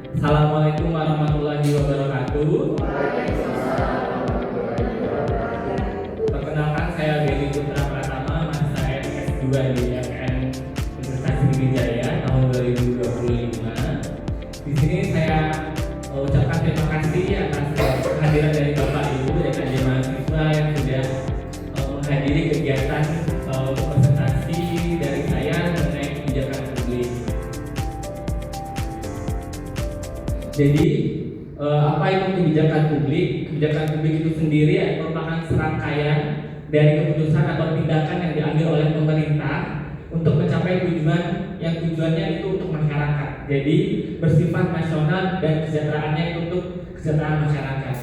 Assalamualaikum warahmatullahi wabarakatuh. Perkenalkan, saya Beni Putra Pratama, mahasiswa S2 di FN Universitas Sriwijaya tahun 2025. Di sini saya ucapkan terima kasih atas kehadiran dari Bapak Ibu dan adik mahasiswa yang sudah menghadiri kegiatan presentasi dari saya mengenai kebijakan publik. Jadi apa itu kebijakan publik? Kebijakan publik itu sendiri merupakan serangkaian dari keputusan atau tindakan yang diambil oleh pemerintah untuk mencapai tujuan yang tujuannya itu untuk masyarakat. Jadi bersifat nasional dan kesejahteraannya itu untuk kesejahteraan masyarakat.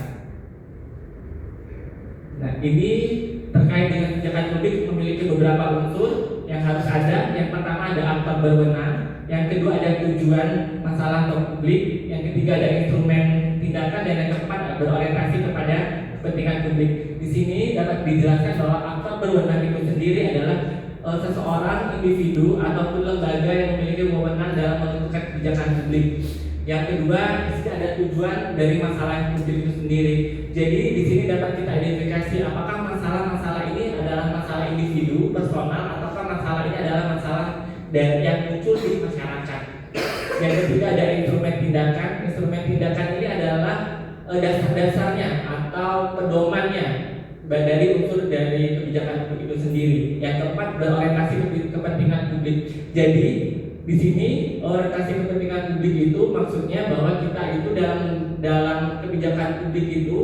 Nah, ini terkait dengan kebijakan publik memiliki beberapa unsur yang harus ada. Yang pertama ada aktor berwenang, yang kedua ada tujuan masalah atau publik, yang ketiga ada instrumen tindakan, dan yang keempat berorientasi kepada kepentingan publik. Di sini dapat dijelaskan bahwa aktor berwenang itu sendiri adalah seseorang, individu ataupun lembaga yang memiliki wewenang dalam menentukan kebijakan publik. Yang kedua, di sini ada tujuan dari masalah publik itu sendiri. Jadi di sini dapat kita identifikasi apakah masalah-masalah ini adalah masalah individu, personal, ataukah masalah ini adalah masalah yang muncul di masyarakat. Yang ketiga ada instrumen tindakan. Instrumen tindakan ini adalah dasar-dasarnya atau pedomannya dari unsur dari kebijakan publik itu sendiri. Yang keempat berorientasi kepentingan publik. Jadi di sini orientasi kepentingan publik itu maksudnya bahwa kita itu dalam kebijakan publik itu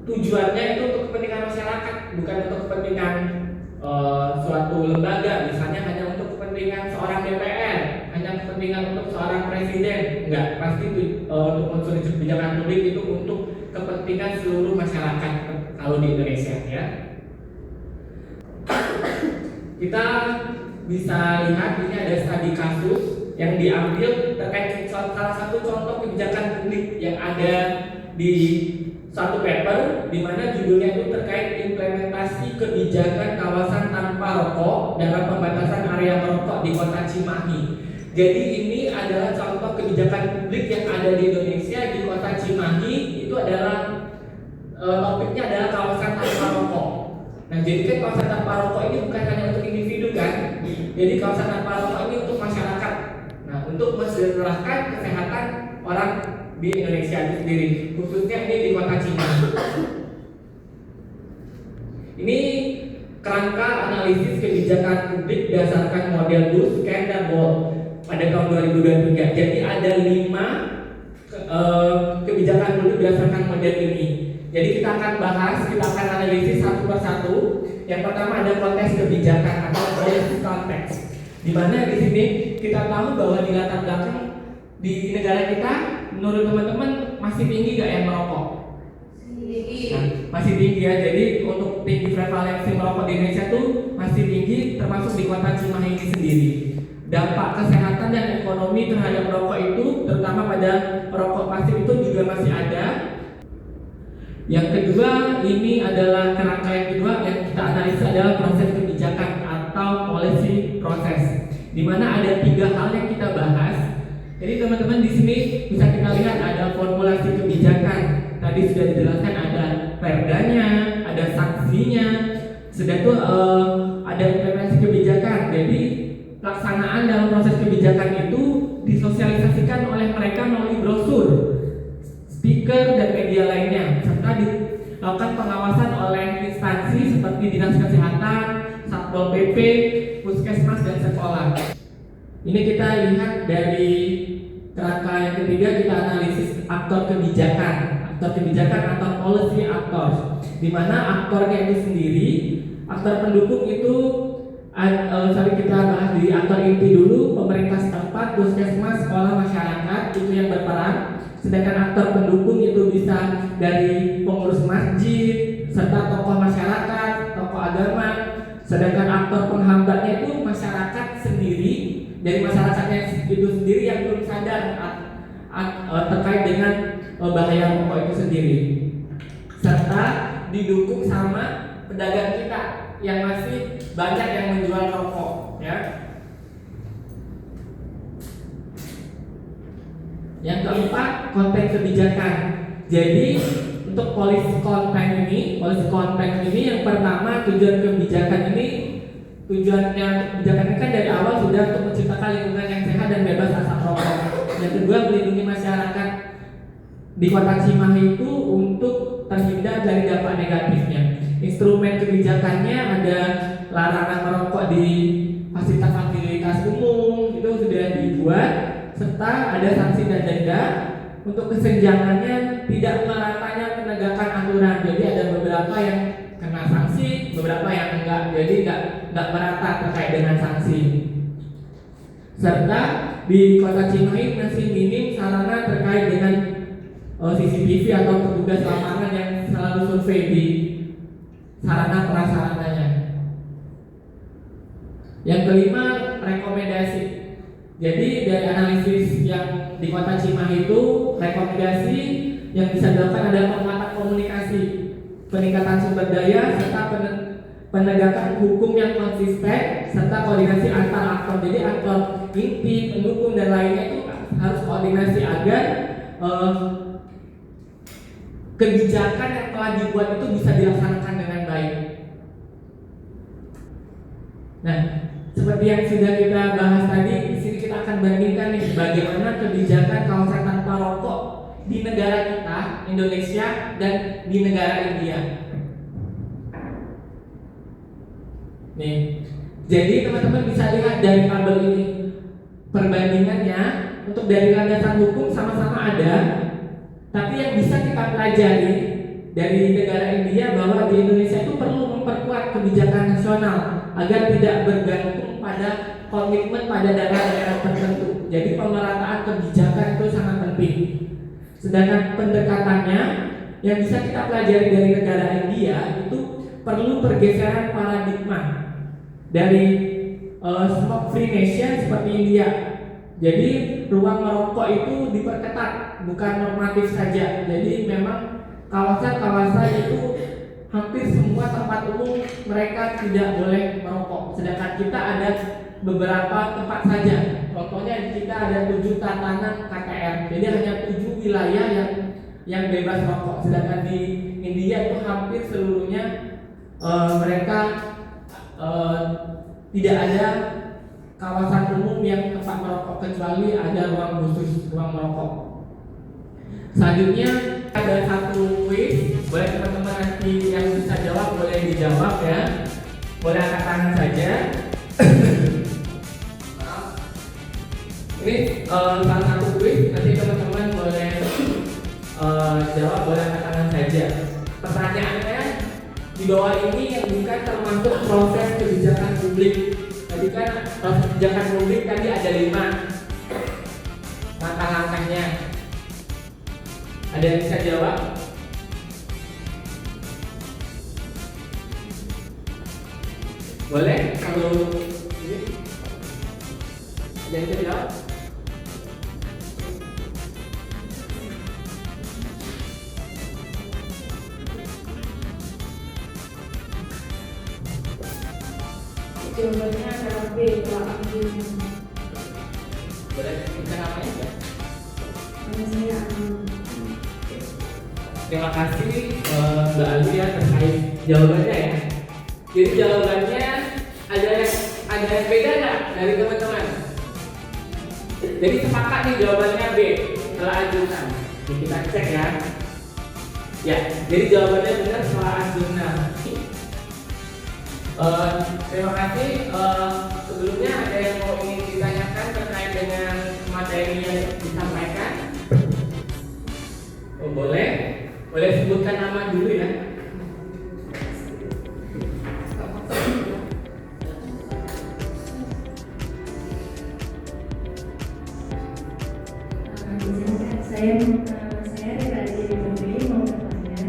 tujuannya itu untuk kepentingan masyarakat, bukan untuk kepentingan suatu lembaga, misalnya hanya untuk kepentingan seorang DPR, hanya kepentingan untuk seorang presiden. Enggak, pasti untuk unsur kebijakan publik itu untuk kepentingan seluruh masyarakat kalau di Indonesia, ya. Kita bisa lihat ini ada studi kasus yang diambil terkait salah satu contoh kebijakan publik yang ada di satu paper, di mana judulnya itu terkait implementasi kebijakan kawasan tanpa rokok dalam pembatasan area merokok di Kota Cimahi. Jadi ini adalah contoh kebijakan publik yang ada di Indonesia di Kota Cimahi. Itu adalah topiknya adalah kawasan tanpa rokok. Nah, jadi kan kawasan tanpa rokok ini bukan hanya untuk individu kan? Jadi kawasan tanpa rokok ini untuk masyarakat. Nah, untuk mensejahterakan kesehatan orang di Indonesia itu sendiri, khususnya ini di Kota Cimahi. Ini kerangka analisis kebijakan publik berdasarkan model BUS, SCAN, dan WOLT pada tahun 2023. Jadi ada 5 kebijakan publik berdasarkan model ini. Jadi kita akan bahas, kita akan analisis satu persatu. Yang pertama ada konteks kebijakan atau policy context, di mana di sini kita tahu bahwa di latar belakang di negara kita, menurut teman-teman masih tinggi gak yang merokok? Nah, masih tinggi ya. Jadi untuk tinggi prevalensi merokok di Indonesia tuh masih tinggi, termasuk di Kota Cimahi ini sendiri. Dampak kesehatan dan ekonomi terhadap merokok itu, terutama pada perokok pasif itu juga masih ada. Yang kedua, ini adalah kerangka yang kedua yang kita analisa adalah proses kebijakan atau policy proses, di mana ada 3 hal yang kita bahas. Jadi teman-teman di sini bisa kita lihat ada formulasi kebijakan. Tadi sudah dijelaskan ada perdanya, ada sanksinya, sedang ada implementasi kebijakan. Jadi pelaksanaan dalam proses kebijakan itu disosialisasikan oleh mereka melalui brosur, stiker, dan media lainnya, serta dilakukan pengawasan oleh instansi seperti Dinas Kesehatan, Satpol PP, Puskesmas, dan sekolah. Ini kita lihat dari kerangka yang ketiga, kita analisis aktor kebijakan atau policy actors, di mana aktornya itu sendiri, aktor pendukung itu kita bahas di aktor inti dulu, pemerintah setempat, puskesmas, sekolah, masyarakat itu yang berperan. Sedangkan aktor pendukung itu bisa dari pengurus masjid, serta tokoh masyarakat, tokoh agama. Sedangkan aktor penghambatnya itu masyarakat sendiri, dari masyarakatnya itu sendiri yang belum sadar terkait dengan bahaya rokok itu sendiri, serta didukung sama pedagang kita yang masih banyak yang menjual rokok, ya. Yang keempat, konten kebijakan. Jadi untuk policy content ini yang pertama, tujuan kebijakan ini kan dari awal sudah untuk menciptakan lingkungan yang sehat dan bebas asap rokok. Yang kedua, melindungi masyarakat di Kota Cimahi itu untuk terhindar dari dampak negatifnya. Instrumen kebijakannya ada larangan merokok di fasilitas umum, itu sudah dibuat, serta ada sanksi dan denda. Untuk kesenjangannya tidak meratanya penegakan aturan, jadi ada beberapa yang kena sanksi, beberapa yang enggak, jadi enggak merata terkait dengan sanksi. Serta di Kota Cimahi masih minim sarana terkait dengan CCTV atau petugas lapangan yang selalu survei di sarana prasarananya. Yang kelima, rekomendasi. Jadi dari analisis yang di Kota Cimahi itu, rekomendasi yang bisa dilakukan adalah penguatan komunikasi, peningkatan sumber daya, serta penegakan hukum yang konsisten, serta koordinasi antar aktor. Jadi aktor inti, pendukung dan lainnya itu harus koordinasi agar kebijakan yang telah dibuat itu bisa dilaksanakan dengan baik. Nah, seperti yang sudah kita bahas tadi, di sini kita akan bandingkan nih bagaimana kebijakan kawasan tanpa rokok di negara kita, Indonesia, dan di negara India. Nih, jadi teman-teman bisa lihat dari tabel ini perbandingannya. Untuk dari landasan hukum sama-sama ada, tapi yang bisa kita pelajari dari negara India bahwa di Indonesia itu perlu memperkuat kebijakan nasional agar tidak bergantung pada komitmen pada daerah-daerah tertentu. Jadi pemerataan kebijakan itu sangat penting. Sedangkan pendekatannya yang bisa kita pelajari dari negara India itu perlu pergeseran paradigma dari smoke free nation seperti India. Jadi ruang merokok itu diperketat, bukan normatif saja. Jadi memang kawasan-kawasan itu hampir semua tempat umum mereka tidak boleh merokok. Sedangkan kita ada beberapa tempat saja. Contohnya kita ada 7 tatanan KKR. Jadi hanya 7 wilayah yang bebas rokok. Sedangkan di India itu hampir seluruhnya mereka tidak ada kawasan umum yang tempat merokok, kecuali ada ruang khusus ruang merokok. Selanjutnya ada satu quiz, boleh teman-teman nanti yang bisa jawab boleh dijawab ya, boleh angkat tangan saja. Ini salah satu quiz, nanti teman-teman boleh jawab, boleh angkat tangan saja. Pertanyaannya di bawah ini yang bukan termasuk proses kebijakan publik. Tadi kan proses kebijakan publik tadi ada 5 langkah-langkahnya. Ada yang bisa jawab? Boleh? Kalau ini ada yang bisa jawab? Jawabannya adalah B, Pak Abdul. Boleh kita namanya enggak? Nama saya Terima kasih Mbak Alia terkait jawabannya ya. Jadi jawabannya ada yang beda nggak dari teman-teman? Jadi sepakat nih jawabannya B, telah ajukan. Jadi kita cek ya. Ya, jadi jawabannya benar telah ajukan. Terima kasih. Sebelumnya ada yang mau ingin ditanyakan terkait dengan materi yang disampaikan? Oh, boleh sebutkan nama dulu ya. Saya dari Pembeli mau bertanya.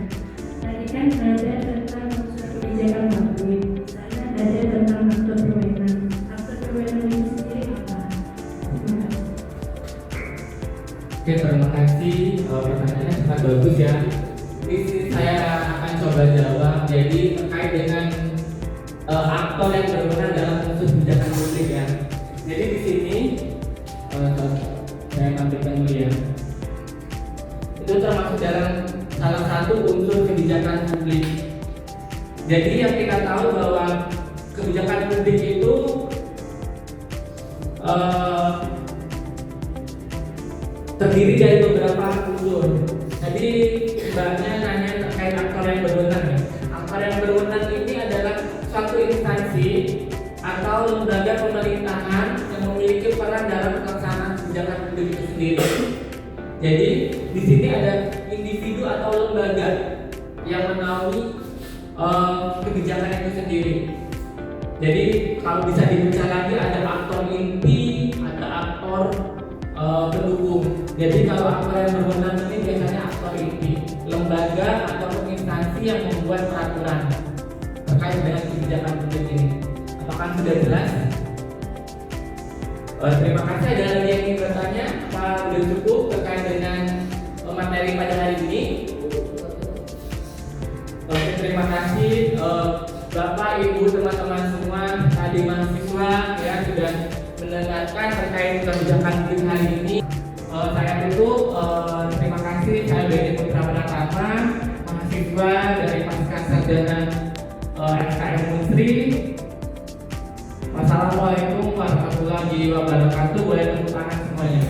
Tadi kan ada tentang unsur kebijakan publik. Sana ada tentang aktor perwenang. Aktor perwenang itu sendiri apa? Oke, terima kasih. Pertanyaannya sangat bagus ya. Di sini saya akan coba jawab. Jadi terkait dengan aktor yang berwenang dalam proses kebijakan publik ya. Jadi di sini saya tampilkan dulu ya. itu termasuk dalam salah satu unsur kebijakan publik. Jadi yang kita tahu bahwa kebijakan publik itu terdiri dari beberapa unsur. Jadi mbaknya nanya terkait aktor yang berwenang ya. Aktor yang berwenang ini adalah suatu instansi atau lembaga pemerintahan yang memiliki peran dalam pelaksanaan kebijakan publik itu sendiri. Jadi di sini ada individu atau lembaga yang menaungi kebijakan itu sendiri. Jadi kalau bisa dibaca lagi ada aktor inti, ada aktor pendukung. Jadi kalau aktor yang berwenang ini biasanya aktor inti, lembaga atau instansi yang membuat peraturan terkait dengan kebijakan publik ini. Apakah sudah jelas? Terima kasih. Ada lagi yang ingin bertanya? Apa sudah cukup terkait dengan materi pada hari ini? Oke, terima kasih Bapak, Ibu, teman-teman semua, adik mahasiswa ya sudah mendengarkan terkait kebijakan publik hari ini. Saya tutup. Terima kasih. Saya Benny Putra Pratama, mahasiswa dari Pascasarjana FKM Unsri. Wassalamualaikum warahmatullahi wabarakatuh. Boleh tepuk tangan semuanya.